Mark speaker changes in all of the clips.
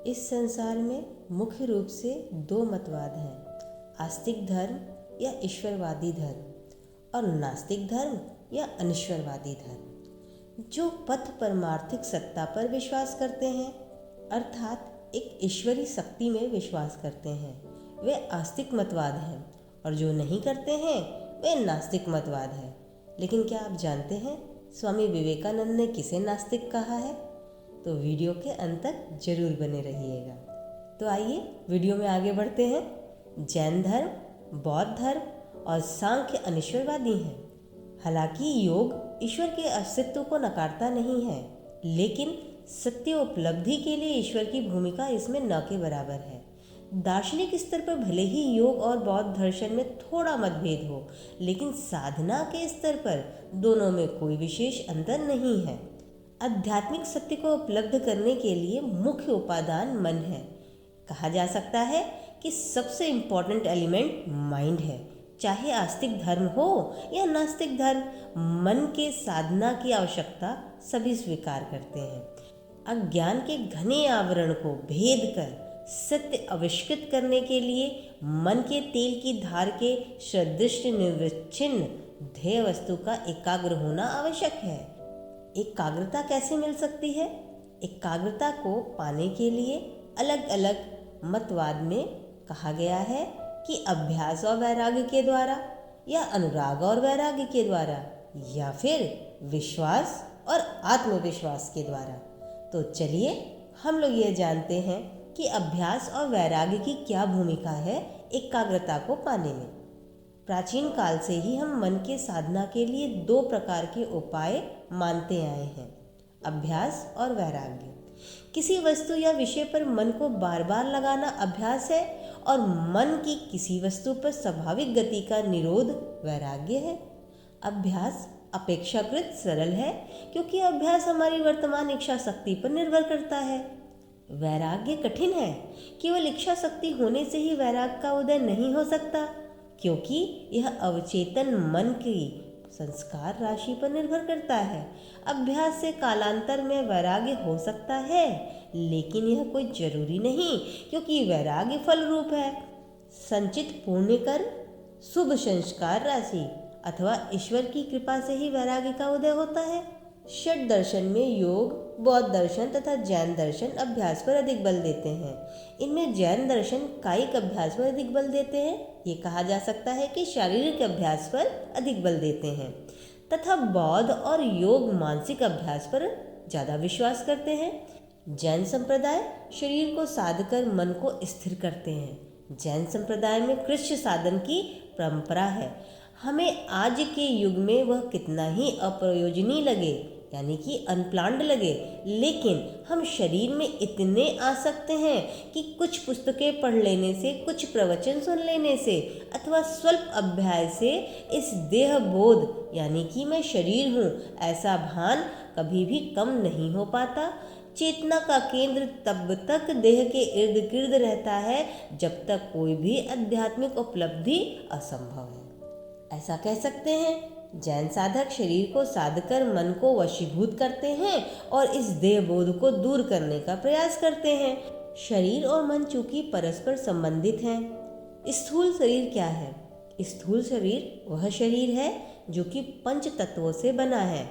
Speaker 1: इस संसार में मुख्य रूप से दो मतवाद हैं, आस्तिक धर्म या ईश्वरवादी धर्म और नास्तिक धर्म या अनिश्वरवादी धर्म। जो पथ परमार्थिक सत्ता पर विश्वास करते हैं अर्थात एक ईश्वरी शक्ति में विश्वास करते हैं, वे आस्तिक मतवाद हैं और जो नहीं करते हैं वे नास्तिक मतवाद है। लेकिन क्या आप जानते हैं स्वामी विवेकानंद ने किसे नास्तिक कहा है? तो वीडियो के अंत तक जरूर बने रहिएगा। तो आइए वीडियो में आगे बढ़ते हैं। जैन धर्म, बौद्ध धर्म और सांख्य अनिश्वरवादी हैं। हालांकि योग ईश्वर के अस्तित्व को नकारता नहीं है, लेकिन सत्य उपलब्धि के लिए ईश्वर की भूमिका इसमें न के बराबर है। दार्शनिक स्तर पर भले ही योग और बौद्ध दर्शन में थोड़ा मतभेद हो, लेकिन साधना के स्तर पर दोनों में कोई विशेष अंतर नहीं है। आध्यात्मिक सत्य को उपलब्ध करने के लिए मुख्य उपादान मन है। कहा जा सकता है कि सबसे इम्पोर्टेंट एलिमेंट माइंड है। चाहे आस्तिक धर्म हो या नास्तिक धर्म, मन के साधना की आवश्यकता सभी स्वीकार करते हैं। अज्ञान के घने आवरण को भेद कर सत्य आविष्कृत करने के लिए मन के तेल की धार के सदृश निर्विच्छिन्न ध्येय वस्तु का एकाग्र होना आवश्यक है। एकाग्रता कैसे मिल सकती है? एकाग्रता को पाने के लिए अलग अलग मतवाद में कहा गया है कि अभ्यास और वैराग्य के द्वारा, या अनुराग और वैराग्य के द्वारा, या फिर विश्वास और आत्मविश्वास के द्वारा। तो चलिए हम लोग ये जानते हैं कि अभ्यास और वैराग्य की क्या भूमिका है एकाग्रता को पाने में। प्राचीन काल से ही हम मन के साधना के लिए दो प्रकार के उपाय मानते आए हैं, अभ्यास और वैराग्य। किसी वस्तु या विषय पर मन को बार बार लगाना अभ्यास है और मन की किसी वस्तु पर स्वाभाविक गति का निरोध वैराग्य है। अभ्यास अपेक्षाकृत सरल है क्योंकि अभ्यास हमारी वर्तमान इच्छा शक्ति पर निर्भर करता है। वैराग्य कठिन है। केवल इच्छा शक्ति होने से ही वैराग्य का उदय नहीं हो सकता, क्योंकि यह अवचेतन मन की संस्कार राशि पर निर्भर करता है। अभ्यास से कालांतर में वैराग्य हो सकता है, लेकिन यह कोई जरूरी नहीं, क्योंकि वैराग्य फल रूप है। संचित पुण्य कर्म, शुभ संस्कार राशि अथवा ईश्वर की कृपा से ही वैराग्य का उदय होता है। षट दर्शन में योग, बौद्ध दर्शन तथा जैन दर्शन अभ्यास पर अधिक बल देते हैं। इनमें जैन दर्शन कायिक अभ्यास पर अधिक बल देते हैं। ये कहा जा सकता है कि शारीरिक अभ्यास पर अधिक बल देते हैं, तथा बौद्ध और योग मानसिक अभ्यास पर ज़्यादा विश्वास करते हैं। जैन संप्रदाय शरीर को साध कर मन को स्थिर करते हैं। जैन संप्रदाय में कृष्ण साधन की परंपरा है। हमें आज के युग में वह कितना ही अप्रयोजनीय लगे, यानी कि अनप्लान्ड लगे, लेकिन हम शरीर में इतने आसक्त हैं कि कुछ पुस्तकें पढ़ लेने से, कुछ प्रवचन सुन लेने से अथवा स्वल्प अभ्यास से इस देह बोध, यानी कि मैं शरीर हूँ, ऐसा भान कभी भी कम नहीं हो पाता। चेतना का केंद्र तब तक देह के इर्द गिर्द रहता है जब तक कोई भी आध्यात्मिक उपलब्धि असंभव है। ऐसा कह सकते हैं, जैन साधक शरीर को साधकर मन को वशीभूत करते हैं और इस देह बोध को दूर करने का प्रयास करते हैं। शरीर और मन चूंकि परस्पर संबंधित हैं। स्थूल शरीर क्या है? स्थूल शरीर वह शरीर है जो कि पंच तत्वों से बना है,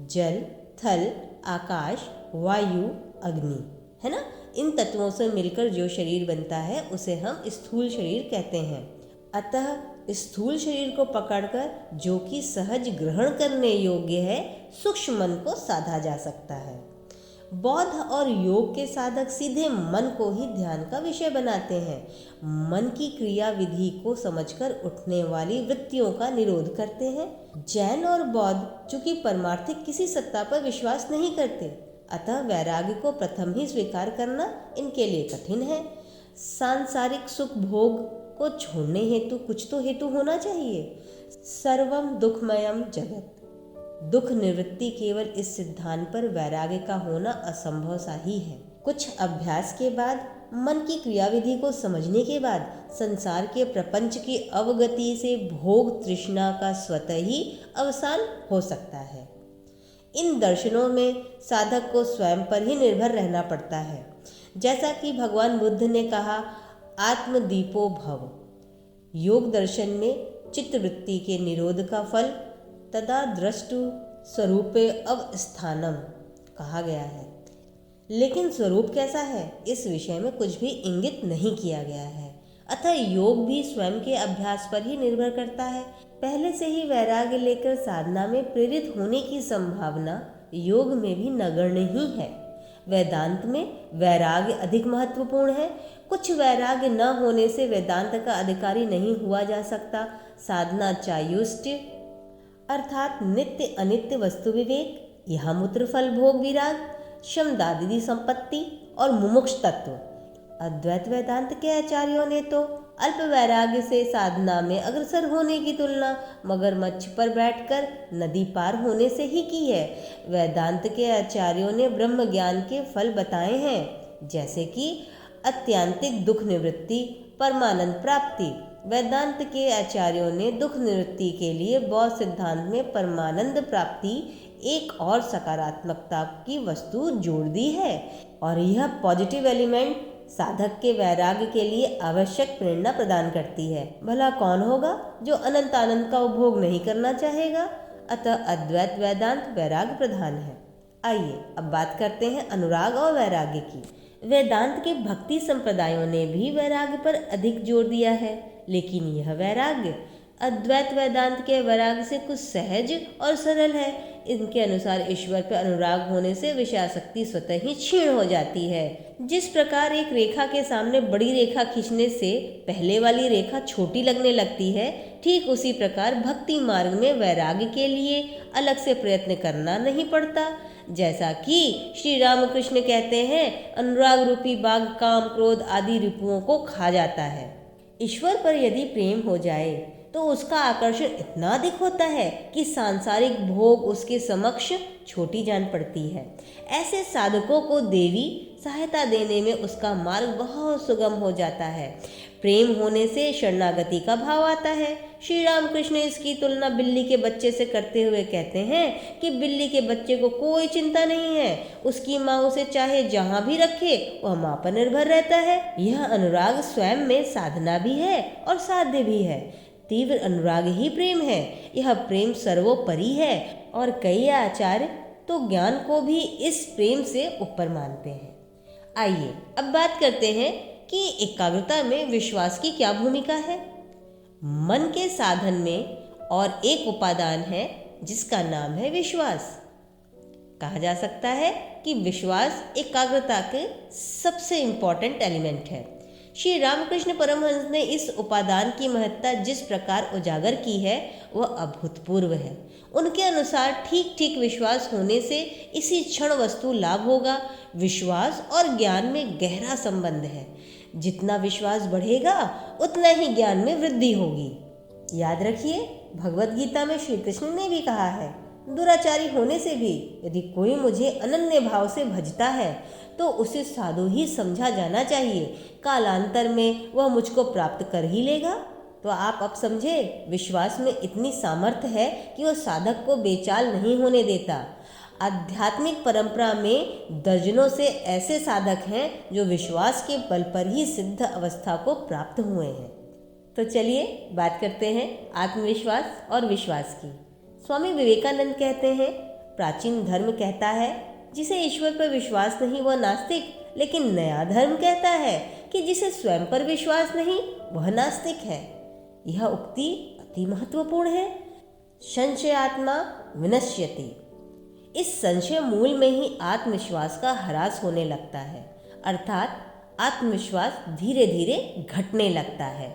Speaker 1: जल, थल, आकाश, वायु, अग्नि, है ना। इन तत्वों से मिलकर जो शरीर बनता है उसे हम स्थूल शरीर कहते हैं। अतः स्थूल शरीर को पकड़कर जो कि सहज ग्रहण करने योग्य है, सूक्ष्म मन को साधा जा सकता है। बौद्ध और योग के साधक सीधे मन को ही ध्यान का विषय बनाते हैं। मन की क्रिया विधि को समझकर उठने वाली वृत्तियों का निरोध करते हैं। जैन और बौद्ध चूंकि परमार्थिक किसी सत्ता पर विश्वास नहीं करते, अतः वैराग्य को प्रथम ही स्वीकार करना इनके लिए कठिन है। सांसारिक सुख भोग को छोड़ने हेतु कुछ तो हेतु होना चाहिए। सर्वम दुखमयम जगत, दुख निवृत्ति केवल इस सिद्धांत पर वैराग्य का होना असंभव सा ही है। कुछ अभ्यास के बाद, मन की क्रियाविधि को समझने के बाद संसार के प्रपंच की अवगति से भोग तृष्णा का स्वतः ही अवसान हो सकता है। इन दर्शनों में साधक को स्वयं पर ही निर्भर रहना पड़ता है। जैसा कि भगवान बुद्ध ने कहा, आत्मदीपो भव। योग दर्शन में चित्तवृत्ति के निरोध का फल तदा द्रष्टु स्वरूपे अवस्थानम कहा गया है, लेकिन स्वरूप कैसा है इस विषय में कुछ भी इंगित नहीं किया गया है। अतः योग भी स्वयं के अभ्यास पर ही निर्भर करता है। पहले से ही वैराग्य लेकर साधना में प्रेरित होने की संभावना योग में भी नगण्य ही है। वेदांत में वैराग्य अधिक महत्वपूर्ण है। कुछ वैराग्य न होने से वेदांत का अधिकारी नहीं हुआ जा सकता। साधना चायुष्य अर्थात नित्य अनित्य वस्तु विवेक, यह मूत्र फल भोग विराग, शमदादिदि संपत्ति और मुमुक्ष तत्व। अद्वैत वेदांत के आचार्यों ने तो अल्प वैराग्य से साधना में अग्रसर होने की तुलना मगरमच्छ पर बैठकर नदी पार होने से ही की है। वेदांत के आचार्यों ने ब्रह्म ज्ञान के फल बताए हैं, जैसे कि अत्यांतिक दुख निवृत्ति, परमानंद प्राप्ति। वेदांत के आचार्यों ने दुख निवृत्ति के लिए बौद्ध सिद्धांत में परमानंद प्राप्ति एक और सकारात्मकता की वस्तु जोड़ दी है, और यह पॉजिटिव एलिमेंट साधक के वैराग्य के लिए आवश्यक प्रेरणा प्रदान करती है। भला कौन होगा जो अनंत आनंद का उपभोग नहीं करना चाहेगा। अतः अद्वैत वेदांत वैराग्य प्रधान है। आइए अब बात करते हैं अनुराग और वैराग्य की। वेदांत के भक्ति संप्रदायों ने भी वैराग्य पर अधिक जोर दिया है, लेकिन यह वैराग्य अद्वैत वेदांत के वैराग्य से कुछ सहज और सरल है। इनके अनुसार ईश्वर पर अनुराग होने से विषयासक्ति स्वतः ही क्षीण हो जाती है। जिस प्रकार एक रेखा के सामने बड़ी रेखा खींचने से पहले वाली रेखा छोटी लगने लगती है, ठीक उसी प्रकार भक्ति मार्ग में वैराग्य के लिए अलग से प्रयत्न करना नहीं पड़ता। जैसा कि श्री रामकृष्ण कहते हैं, अनुराग रूपी बाघ काम क्रोध आदि रिपुओं को खा जाता है। ईश्वर पर यदि प्रेम हो जाए तो उसका आकर्षण इतना अधिक होता है कि सांसारिक भोग उसके समक्ष छोटी जान पड़ती है। ऐसे साधकों को देवी सहायता देने में उसका मार्ग बहुत सुगम हो जाता है। प्रेम होने से शरणागति का भाव आता है। श्री रामकृष्ण इसकी तुलना बिल्ली के बच्चे से करते हुए कहते हैं कि बिल्ली के बच्चे को कोई चिंता नहीं है, उसकी माँ उसे चाहे जहाँ भी रखे वह माँ पर निर्भर रहता है। यह अनुराग स्वयं में साधना भी है और साध्य भी है। तीव्र अनुराग ही प्रेम है। यह प्रेम सर्वोपरि है, और कई आचार्य तो ज्ञान को भी इस प्रेम से ऊपर मानते हैं। आइए अब बात करते हैं कि एकाग्रता में विश्वास की क्या भूमिका है। मन के साधन में और एक उपादान है जिसका नाम है विश्वास। कहा जा सकता है कि विश्वास एकाग्रता के सबसे इम्पोर्टेंट एलिमेंट है। श्री रामकृष्ण परमहंस ने इस उपादान की महत्ता जिस प्रकार उजागर की है वह अभूतपूर्व है। उनके अनुसार ठीक ठीक विश्वास होने से इसी क्षण वस्तु लाभ होगा। विश्वास और ज्ञान में गहरा संबंध है। जितना विश्वास बढ़ेगा उतना ही ज्ञान में वृद्धि होगी। याद रखिए, भगवद गीता में श्री कृष्ण ने भी कहा है, दुराचारी होने से भी यदि कोई मुझे अनन्य भाव से भजता है तो उसे साधु ही समझा जाना चाहिए। कालांतर में वह मुझको प्राप्त कर ही लेगा। तो आप अब समझे, विश्वास में इतनी सामर्थ्य है कि वह साधक को बेचाल नहीं होने देता। आध्यात्मिक परंपरा में दर्जनों से ऐसे साधक हैं जो विश्वास के बल पर ही सिद्ध अवस्था को प्राप्त हुए हैं। तो चलिए बात करते हैं आत्मविश्वास और विश्वास की। स्वामी विवेकानंद कहते हैं, प्राचीन धर्म कहता है जिसे ईश्वर पर विश्वास नहीं वह नास्तिक, लेकिन नया धर्म कहता है कि जिसे स्वयं पर विश्वास नहीं वह नास्तिक है। यह उक्ति अति महत्वपूर्ण है। संशयात्मा विनश्यति। इस संशय मूल में ही आत्मविश्वास का ह्रास होने लगता है, अर्थात आत्मविश्वास धीरे धीरे घटने लगता है।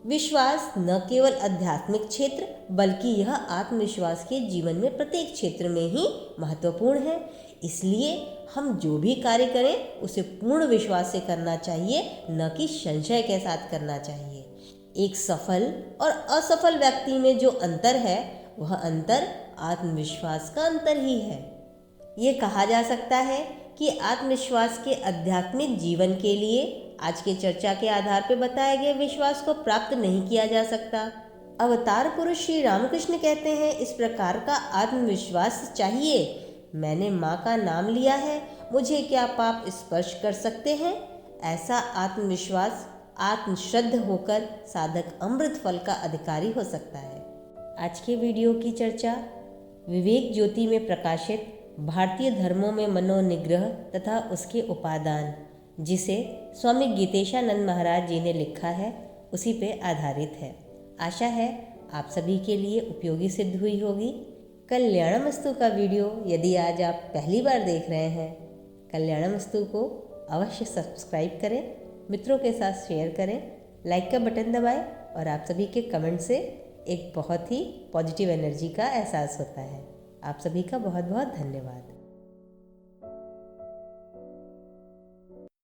Speaker 1: विश्वास न केवल आध्यात्मिक क्षेत्र बल्कि यह आत्मविश्वास के जीवन में प्रत्येक क्षेत्र में ही महत्वपूर्ण है। इसलिए हम जो भी कार्य करें उसे पूर्ण विश्वास से करना चाहिए, न कि संशय के साथ करना चाहिए। एक सफल और असफल व्यक्ति में जो अंतर है वह अंतर आत्मविश्वास का अंतर ही है। ये कहा जा सकता है कि आत्मविश्वास के आध्यात्मिक जीवन के लिए आज के चर्चा के आधार पर बताए गए विश्वास को प्राप्त नहीं किया जा सकता। अवतार पुरुष श्री रामकृष्ण कहते हैं, इस प्रकार का आत्मविश्वास चाहिए मैंने माँ का नाम लिया है, मुझे क्या पाप स्पर्श कर सकते हैं। ऐसा आत्मविश्वास आत्मश्रद्ध होकर साधक अमृत फल का अधिकारी हो सकता है। आज के वीडियो की चर्चा विवेक ज्योति में प्रकाशित भारतीय धर्मों में मनोनिग्रह तथा उसके उपादान, जिसे स्वामी गीतेशानंद महाराज जी ने लिखा है, उसी पे आधारित है। आशा है आप सभी के लिए उपयोगी सिद्ध हुई होगी। कल्याणमस्तु का वीडियो यदि आज आप पहली बार देख रहे हैं, कल्याणमस्तु को अवश्य सब्सक्राइब करें, मित्रों के साथ शेयर करें, लाइक का बटन दबाएं और आप सभी के कमेंट से एक बहुत ही पॉजिटिव एनर्जी का एहसास होता है। आप सभी का बहुत बहुत धन्यवाद।